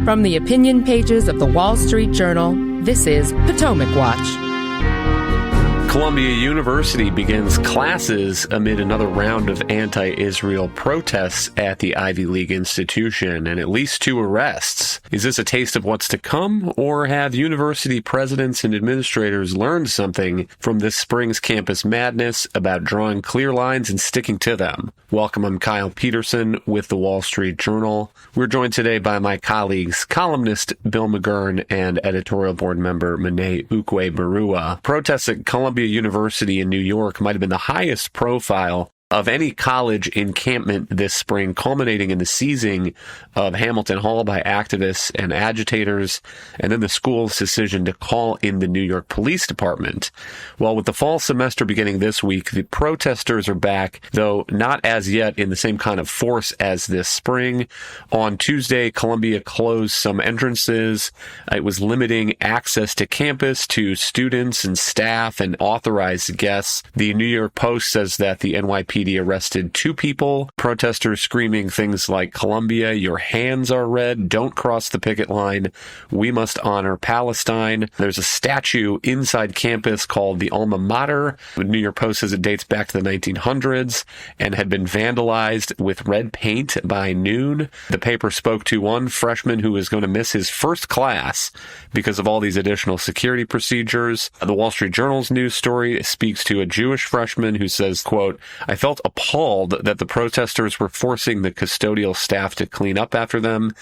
From the opinion pages of the Wall Street Journal, this is Potomac Watch. Columbia University begins classes amid another round of anti-Israel protests at the Ivy League institution and at least 2 arrests. Is this a taste of what's to come, or have university presidents and administrators learned something from this spring's campus madness about drawing clear lines and sticking to them? Welcome, I'm Kyle Peterson with the Wall Street Journal. We're joined today by my colleagues, columnist Bill McGurn and editorial board member Monet Ukwe-Barua. Protests at Columbia University in New York might have been the highest profile of any college encampment this spring, culminating in the seizing of Hamilton Hall by activists and agitators, and then the school's decision to call in the New York Police Department. Well, with the fall semester beginning this week, the protesters are back, though not as yet in the same kind of force as this spring. On Tuesday, Columbia closed some entrances. It was limiting access to campus to students and staff and authorized guests. The New York Post says that the NYPD arrested 2 people, protesters screaming things like, "Columbia, your hands are red, don't cross the picket line, we must honor Palestine." There's a statue inside campus called the Alma Mater. The New York Post says it dates back to the 1900s and had been vandalized with red paint by noon. The paper spoke to one freshman who was going to miss his first class because of all these additional security procedures. The Wall Street Journal's news story speaks to a Jewish freshman who says, quote, "I felt appalled that the protesters were forcing the custodial staff to clean up after them."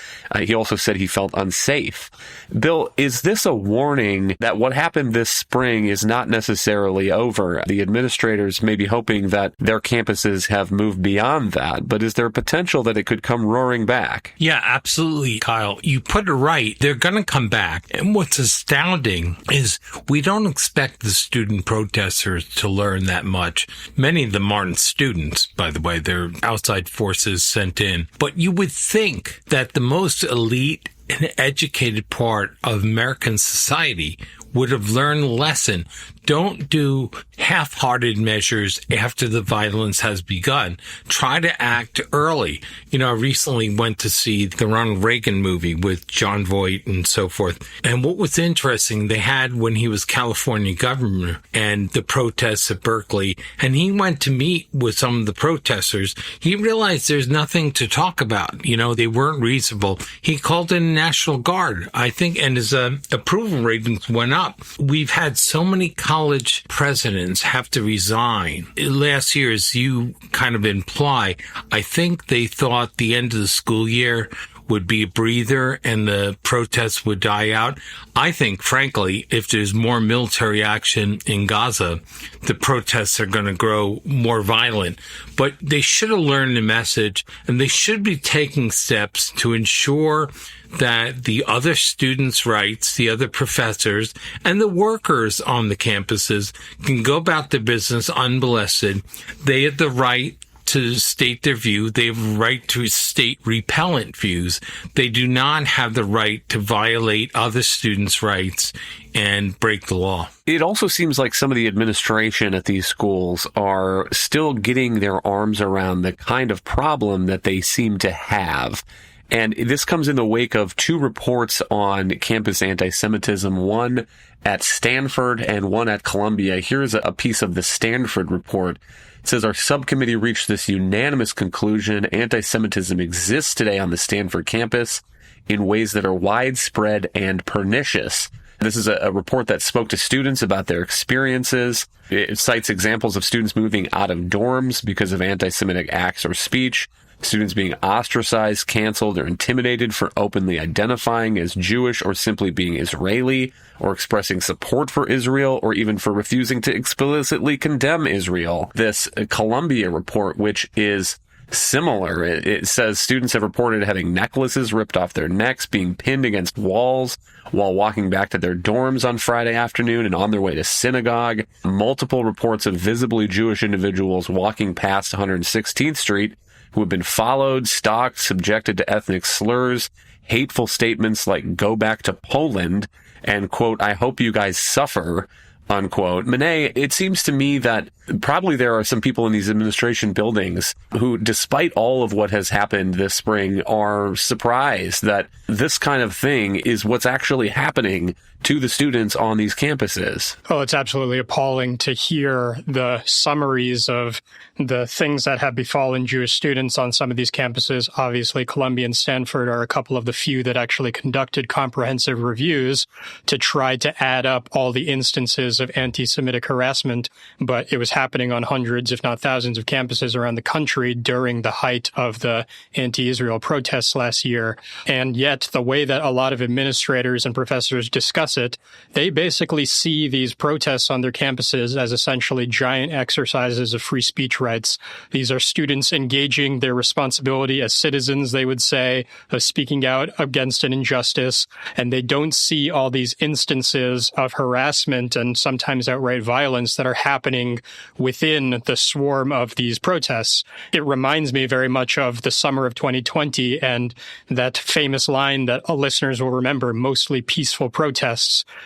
He also said he felt unsafe. Bill, is this a warning that what happened this spring is not necessarily over? The administrators may be hoping that their campuses have moved beyond that, but is there potential that it could come roaring back? Yeah, absolutely, Kyle. You put it right. They're going to come back. And what's astounding is we don't expect the student protesters to learn that much. Many of them aren't students, by the way. They're outside forces sent in. But you would think that the most elite and educated part of American society would have learned a lesson. Don't do half-hearted measures after the violence has begun. Try to act early. You know, I recently went to see the Ronald Reagan movie with John Voight and so forth. And what was interesting, they had when he was California governor and the protests at Berkeley, and he went to meet with some of the protesters. He realized there's nothing to talk about. You know, they weren't reasonable. He called in National Guard, I think, and his approval ratings went up. We've had so many college presidents have to resign. Last year, as you kind of imply, I think they thought the end of the school year would be a breather and the protests would die out. I think, frankly, if there's more military action in Gaza, the protests are going to grow more violent. But they should have learned the message, and they should be taking steps to ensure that the other students' rights, the other professors, and the workers on the campuses can go about their business unmolested. They have the right to state their view. They have a right to state repellent views. They do not have the right to violate other students' rights and break the law. It also seems like some of the administration at these schools are still getting their arms around the kind of problem that they seem to have. And this comes in the wake of 2 reports on campus antisemitism, one at Stanford and one at Columbia. Here's a piece of the Stanford report. It says, our subcommittee reached this unanimous conclusion. Antisemitism exists today on the Stanford campus in ways that are widespread and pernicious. This is a report that spoke to students about their experiences. It cites examples of students moving out of dorms because of anti-Semitic acts or speech, students being ostracized, canceled, or intimidated for openly identifying as Jewish or simply being Israeli, or expressing support for Israel, or even for refusing to explicitly condemn Israel. This Columbia report, which is similar, it says students have reported having necklaces ripped off their necks, being pinned against walls while walking back to their dorms on Friday afternoon and on their way to synagogue. Multiple reports of visibly Jewish individuals walking past 116th Street who have been followed, stalked, subjected to ethnic slurs, hateful statements like "go back to Poland," and, quote, "I hope you guys suffer," unquote. Monet, it seems to me that probably there are some people in these administration buildings who, despite all of what has happened this spring, are surprised that this kind of thing is what's actually happening to the students on these campuses. Oh, it's absolutely appalling to hear the summaries of the things that have befallen Jewish students on some of these campuses. Obviously, Columbia and Stanford are a couple of the few that actually conducted comprehensive reviews to try to add up all the instances of anti-Semitic harassment, but it was happening on hundreds, if not thousands, of campuses around the country during the height of the anti-Israel protests last year. And yet, the way that a lot of administrators and professors discuss it, they basically see these protests on their campuses as essentially giant exercises of free speech rights. These are students engaging their responsibility as citizens, they would say, of speaking out against an injustice, and they don't see all these instances of harassment and sometimes outright violence that are happening within the swarm of these protests. It reminds me very much of the summer of 2020 and that famous line that listeners will remember, mostly peaceful protests,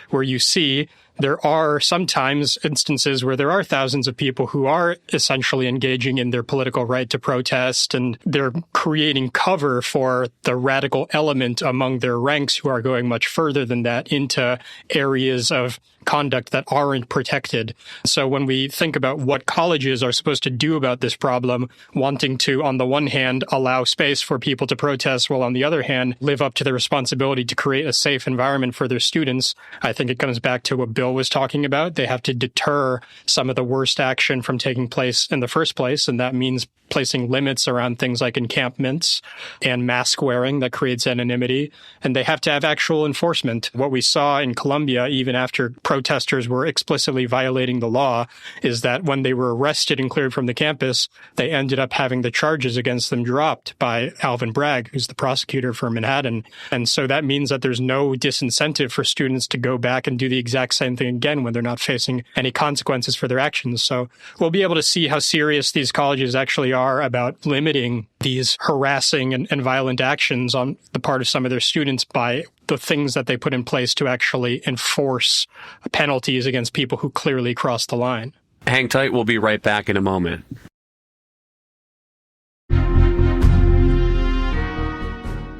where you see there are sometimes instances where there are thousands of people who are essentially engaging in their political right to protest, and they're creating cover for the radical element among their ranks who are going much further than that into areas of conduct that aren't protected. So when we think about what colleges are supposed to do about this problem, wanting to, on the one hand, allow space for people to protest, while on the other hand, live up to their responsibility to create a safe environment for their students, I think it comes back to what Bill was talking about. They have to deter some of the worst action from taking place in the first place, and that means placing limits around things like encampments and mask wearing that creates anonymity. And they have to have actual enforcement. What we saw in Columbia, even after protesters were explicitly violating the law, is that when they were arrested and cleared from the campus, they ended up having the charges against them dropped by Alvin Bragg, who's the prosecutor for Manhattan. And so that means that there's no disincentive for students to go back and do the exact same thing again when they're not facing any consequences for their actions. So we'll be able to see how serious these colleges actually are about limiting these harassing and violent actions on the part of some of their students by the things that they put in place to actually enforce penalties against people who clearly cross the line. Hang tight. We'll be right back in a moment.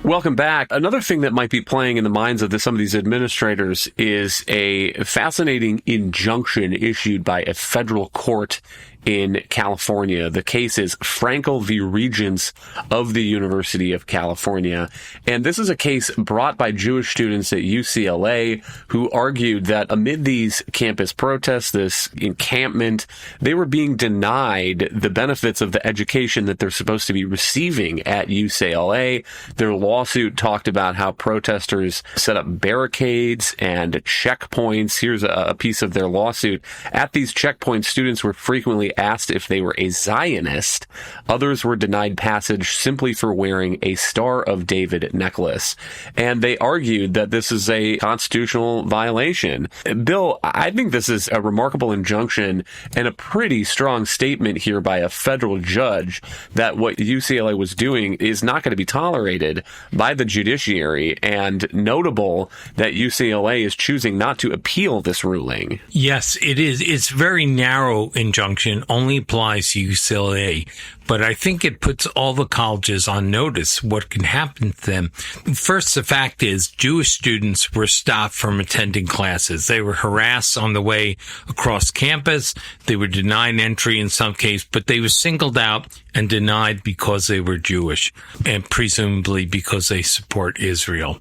Welcome back. Another thing that might be playing in the minds of some of these administrators is a fascinating injunction issued by a federal court in California. The case is Frankel v. Regents of the University of California. And this is a case brought by Jewish students at UCLA who argued that amid these campus protests, this encampment, they were being denied the benefits of the education that they're supposed to be receiving at UCLA. Their lawsuit talked about how protesters set up barricades and checkpoints. Here's a piece of their lawsuit. At these checkpoints, students were frequently asked if they were a Zionist. Others were denied passage simply for wearing a Star of David necklace. And they argued that this is a constitutional violation. Bill, I think this is a remarkable injunction and a pretty strong statement here by a federal judge that what UCLA was doing is not going to be tolerated by the judiciary, and notable that UCLA is choosing not to appeal this ruling. Yes, it is. It's a very narrow injunction, only applies to UCLA. But I think it puts all the colleges on notice what can happen to them. First, the fact is Jewish students were stopped from attending classes. They were harassed on the way across campus. They were denied entry in some case, but they were singled out and denied because they were Jewish and presumably because they support Israel.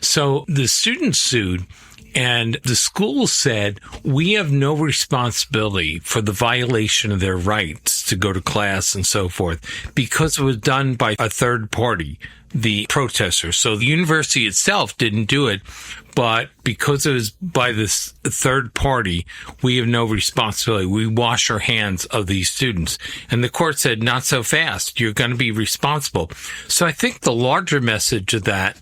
So the students sued. And the school said, we have no responsibility for the violation of their rights to go to class and so forth, because it was done by a third party, the protesters. So the university itself didn't do it, but because it was by this third party, we have no responsibility. We wash our hands of these students. And the court said, not so fast. You're going to be responsible. So I think the larger message of that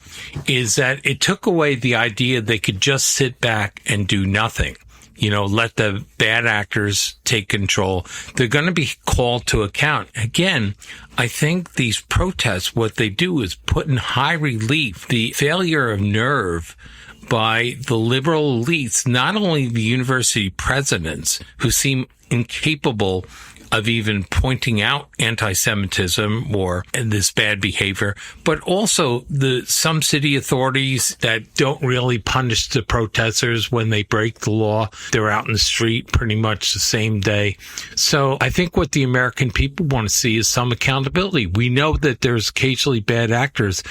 is that it took away the idea they could just sit back and do nothing. You know, let the bad actors take control. They're going to be called to account. Again, I think these protests, what they do is put in high relief the failure of nerve by the liberal elites, not only the university presidents who seem incapable of even pointing out anti-Semitism or this bad behavior, but also some city authorities that don't really punish the protesters when they break the law. They're out in the street pretty much the same day. So I think what the American people want to see is some accountability. We know that there's occasionally bad actors,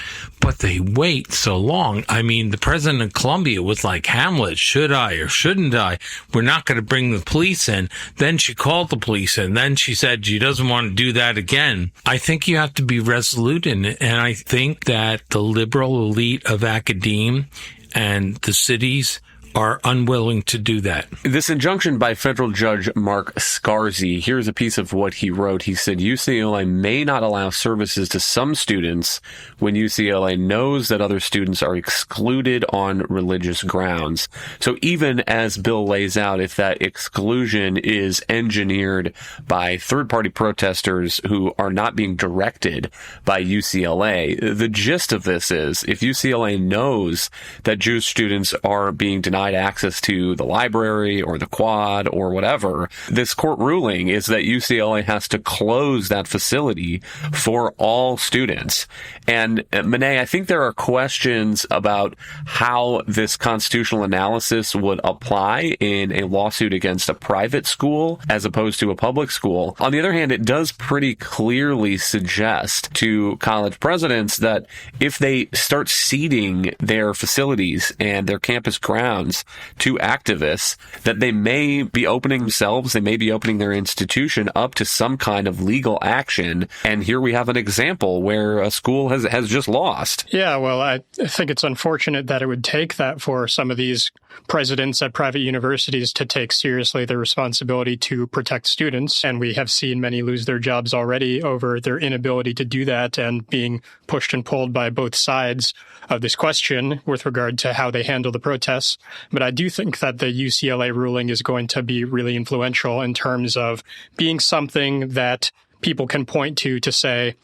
but they wait so long. I mean, the president of Columbia was like Hamlet, should I or shouldn't I? We're not going to bring the police in. Then she called the police in. Then she said she doesn't want to do that again. I think you have to be resolute in it. And I think that the liberal elite of academia and the cities are unwilling to do that. This injunction by federal judge Mark Scarsi, here's a piece of what he wrote. He said, UCLA may not allow services to some students when UCLA knows that other students are excluded on religious grounds. So even as Bill lays out, if that exclusion is engineered by third-party protesters who are not being directed by UCLA, the gist of this is if UCLA knows that Jewish students are being denied access to the library or the quad or whatever, this court ruling is that UCLA has to close that facility for all students. And Monet, I think there are questions about how this constitutional analysis would apply in a lawsuit against a private school as opposed to a public school. On the other hand, it does pretty clearly suggest to college presidents that if they start ceding their facilities and their campus grounds to activists, that they may be opening themselves, they may be opening their institution up to some kind of legal action. And here we have an example where a school has just lost. Yeah, well, I think it's unfortunate that it would take that for some of these presidents at private universities to take seriously their responsibility to protect students. And we have seen many lose their jobs already over their inability to do that and being pushed and pulled by both sides of this question with regard to how they handle the protests. But I do think that the UCLA ruling is going to be really influential in terms of being something that people can point to say,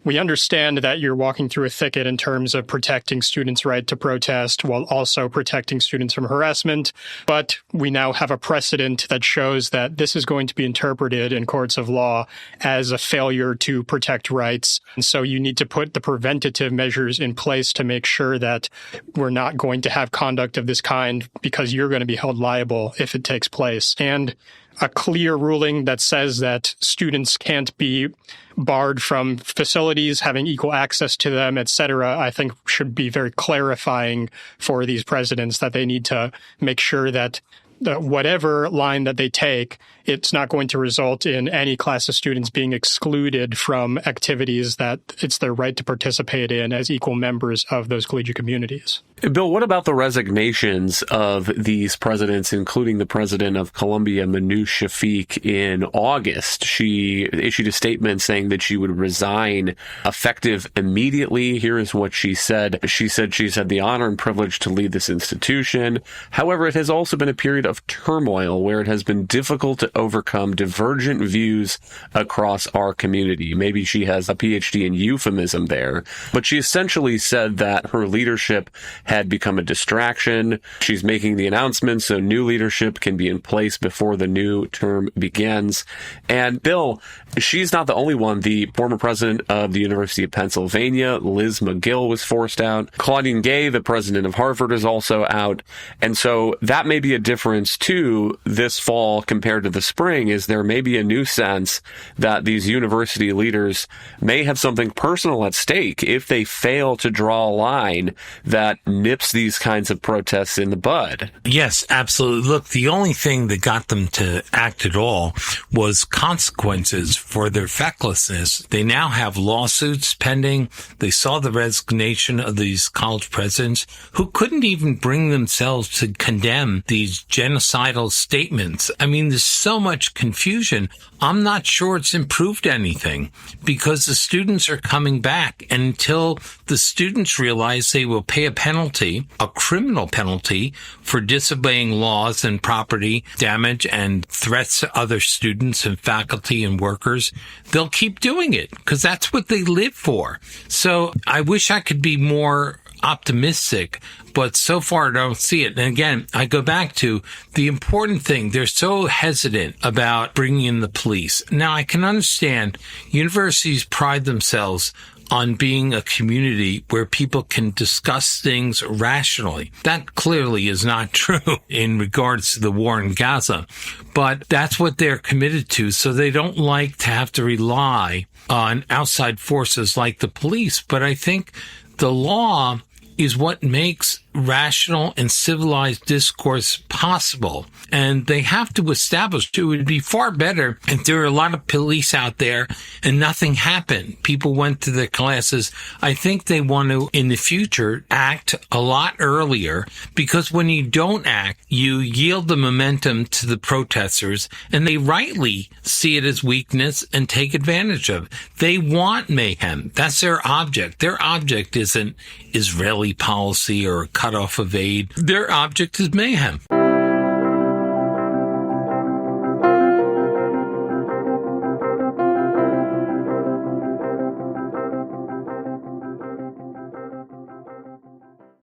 we understand that you're walking through a thicket in terms of protecting students' right to protest while also protecting students from harassment. But we now have a precedent that shows that this is going to be interpreted in courts of law as a failure to protect rights. And so you need to put the preventative measures in place to make sure that we're not going to have conduct of this kind because you're going to be held liable if it takes place. And a clear ruling that says that students can't be barred from facilities, having equal access to them, et cetera, I think should be very clarifying for these presidents that they need to make sure that whatever line that they take, it's not going to result in any class of students being excluded from activities that it's their right to participate in as equal members of those collegiate communities. Bill, what about the resignations of these presidents, including the president of Columbia, Manu Shafiq, in August? She issued a statement saying that she would resign effective immediately. Here is what she said. She said she's had the honor and privilege to lead this institution. However, it has also been a period of turmoil where it has been difficult to overcome divergent views across our community. Maybe she has a PhD in euphemism there, but she essentially said that her leadership had become a distraction. She's making the announcement so new leadership can be in place before the new term begins. And Bill, she's not the only one. The former president of the University of Pennsylvania, Liz McGill, was forced out. Claudine Gay, the president of Harvard, is also out. And so that may be a difference too this fall compared to the spring, is there may be a new sense that these university leaders may have something personal at stake if they fail to draw a line that nips these kinds of protests in the bud. Yes, absolutely. Look, the only thing that got them to act at all was consequences for their fecklessness. They now have lawsuits pending. They saw the resignation of these college presidents who couldn't even bring themselves to condemn these genocidal statements. I mean, there's so much confusion. I'm not sure it's improved anything because the students are coming back. And until the students realize they will pay a penalty, a criminal penalty, for disobeying laws and property damage and threats to other students and faculty and workers, they'll keep doing it because that's what they live for. So I wish I could be more optimistic, but so far I don't see it. And again, I go back to the important thing. They're so hesitant about bringing in the police. Now, I can understand universities pride themselves on being a community where people can discuss things rationally. That clearly is not true in regards to the war in Gaza, but that's what they're committed to. So they don't like to have to rely on outside forces like the police. But I think the law is what makes rational and civilized discourse possible. And they have to establish it would be far better if there were a lot of police out there and nothing happened. People went to their classes. I think they want to, in the future, act a lot earlier, because when you don't act, you yield the momentum to the protesters, and they rightly see it as weakness and take advantage of it. They want mayhem. That's their object. Their object isn't Israeli policy or a cutoff of aid. Their object is mayhem.